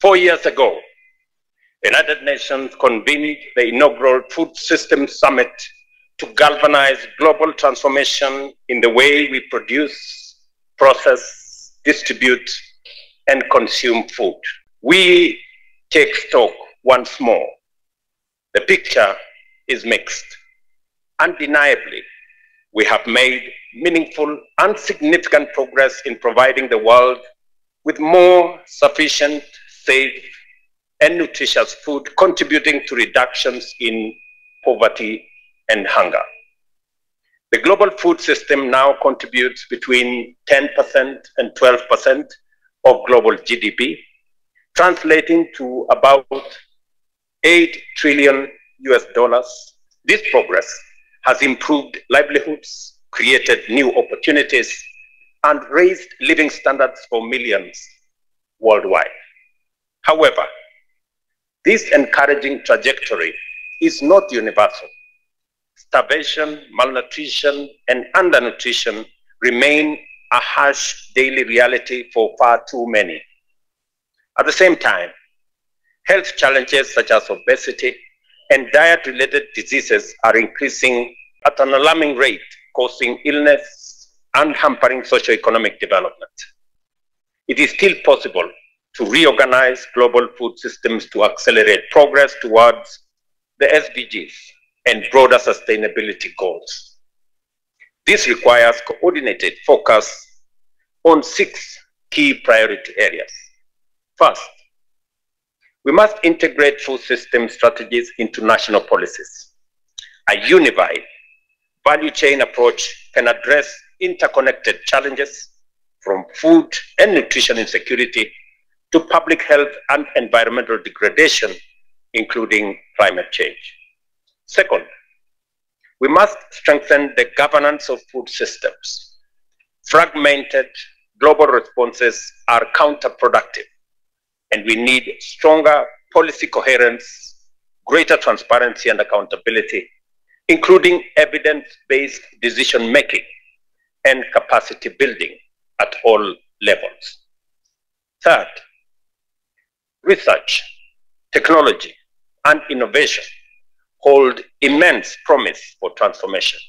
4 years ago, the United Nations convened the inaugural Food Systems Summit to galvanize global transformation in the way we produce, process, distribute, and consume food. We take stock once more. The picture is mixed. Undeniably, we have made meaningful and significant progress in providing the world with more sufficient, safe, and nutritious food, contributing to reductions in poverty and hunger. The global food system now contributes between 10% and 12% of global GDP, translating to about $8 trillion. This progress has improved livelihoods, created new opportunities, and raised living standards for millions worldwide. However, this encouraging trajectory is not universal. Starvation, malnutrition, and undernutrition remain a harsh daily reality for far too many. At the same time, health challenges such as obesity and diet-related diseases are increasing at an alarming rate, causing illness and hampering socioeconomic development. It is still possible to reorganize global food systems to accelerate progress towards the SDGs and broader sustainability goals. This requires coordinated focus on 6 key priority areas. First, we must integrate food system strategies into national policies. A unified value chain approach can address interconnected challenges from food and nutrition insecurity to public health and environmental degradation, including climate change. Second, we must strengthen the governance of food systems. Fragmented global responses are counterproductive, and we need stronger policy coherence, greater transparency and accountability, including evidence-based decision-making and capacity building at all levels. Third, research, technology, and innovation hold immense promise for transformation.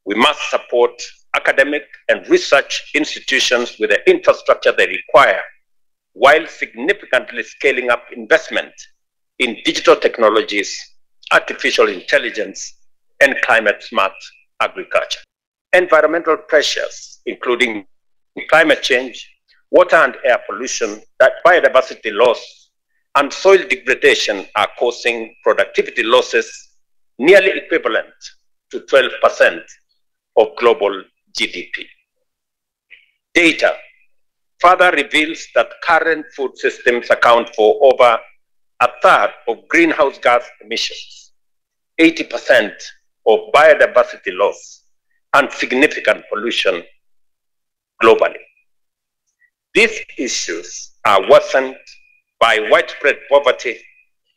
We must support academic and research institutions with the infrastructure they require, while significantly scaling up investment in digital technologies, artificial intelligence, and climate-smart agriculture. Environmental pressures, including climate change, water and air pollution, biodiversity loss, and soil degradation are causing productivity losses nearly equivalent to 12% of global GDP. Data further reveals that current food systems account for over a third of greenhouse gas emissions, 80% of biodiversity loss, and significant pollution globally. These issues are worsened by widespread poverty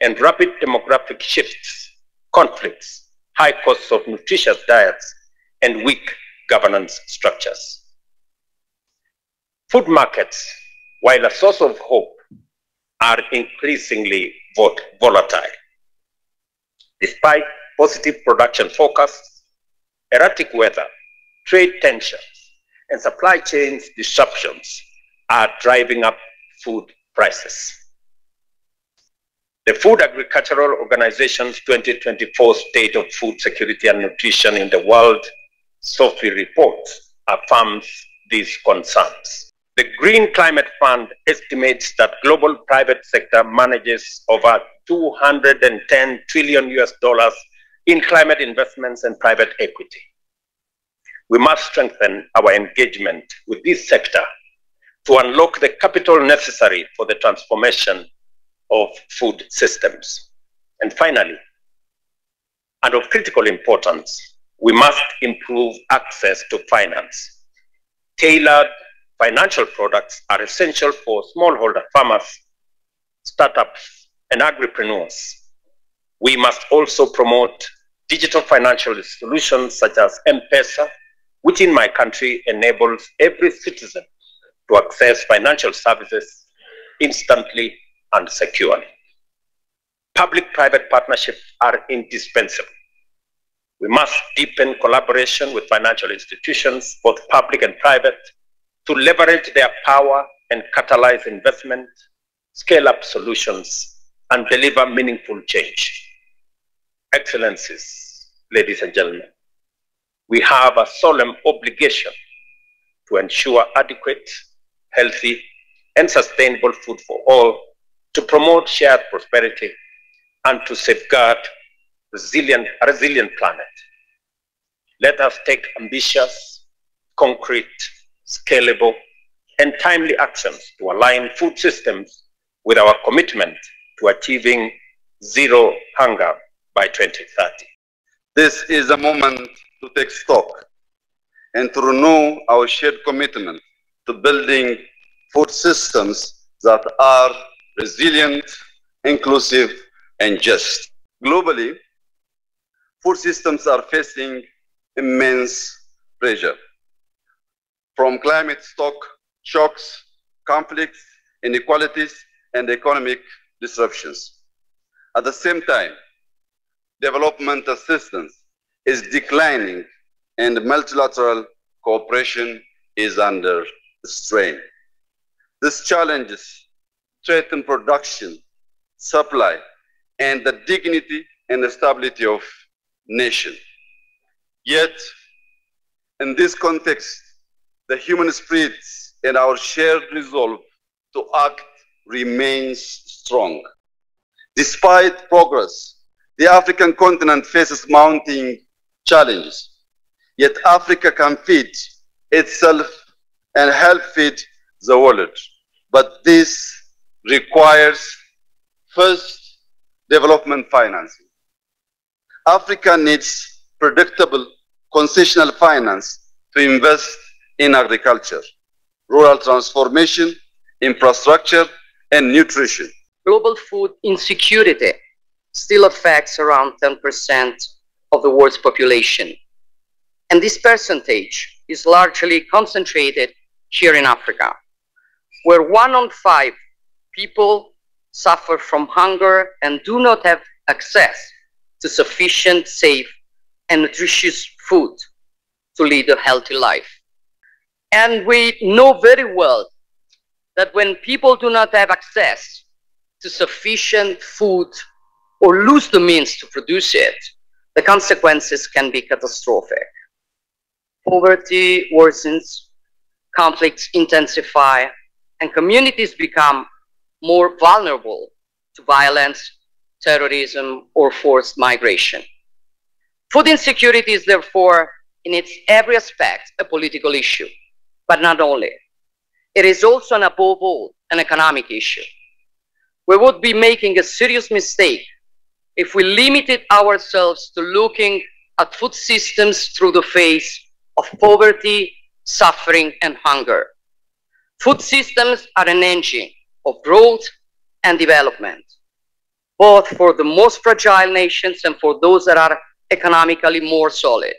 and rapid demographic shifts, conflicts, high costs of nutritious diets, and weak governance structures. Food markets, while a source of hope, are increasingly volatile. Despite positive production forecasts, erratic weather, trade tensions, and supply chain disruptions are driving up food prices. The Food Agricultural Organization's 2024 State of Food Security and Nutrition in the World SOFI report affirms these concerns. The Green Climate Fund estimates that global private sector manages over $210 trillion in climate investments and private equity. We must strengthen our engagement with this sector to unlock the capital necessary for the transformation of food systems. And finally, and of critical importance, we must improve access to finance. Tailored financial products are essential for smallholder farmers, startups, and agripreneurs. We must also promote digital financial solutions such as M-Pesa, which in my country enables every citizen to access financial services instantly and securely. Public-private partnerships are indispensable. We must deepen collaboration with financial institutions, both public and private, to leverage their power and catalyze investment, scale up solutions, and deliver meaningful change. Excellencies, ladies and gentlemen, we have a solemn obligation to ensure adequate, healthy, and sustainable food for all, to promote shared prosperity, and to safeguard a resilient planet. Let us take ambitious, concrete, scalable, and timely actions to align food systems with our commitment to achieving zero hunger by 2030. This is a moment to take stock and to renew our shared commitment to building food systems that are resilient, inclusive, and just. Globally, food systems are facing immense pressure from climate shocks, conflicts, inequalities, and economic disruptions. At the same time, development assistance is declining and multilateral cooperation is under strain. These challenges threaten production, supply, and the dignity and stability of nations. Yet, in this context, the human spirit and our shared resolve to act remains strong. Despite progress, the African continent faces mounting challenges. Yet Africa can feed itself and help feed the world. But this requires, first, development financing. Africa needs predictable concessional finance to invest in agriculture, rural transformation, infrastructure, and nutrition. Global food insecurity still affects around 10% of the world's population. And this percentage is largely concentrated here in Africa, where 1 in 5 people suffer from hunger and do not have access to sufficient, safe, and nutritious food to lead a healthy life. And we know very well that when people do not have access to sufficient food or lose the means to produce it, the consequences can be catastrophic. Poverty worsens, conflicts intensify, and communities become more vulnerable to violence, terrorism, or forced migration. Food insecurity is therefore, in its every aspect, a political issue, but not only. It is also, and above all, an economic issue. We would be making a serious mistake if we limited ourselves to looking at food systems through the face of poverty, suffering, and hunger. Food systems are an engine of growth and development, both for the most fragile nations and for those that are economically more solid.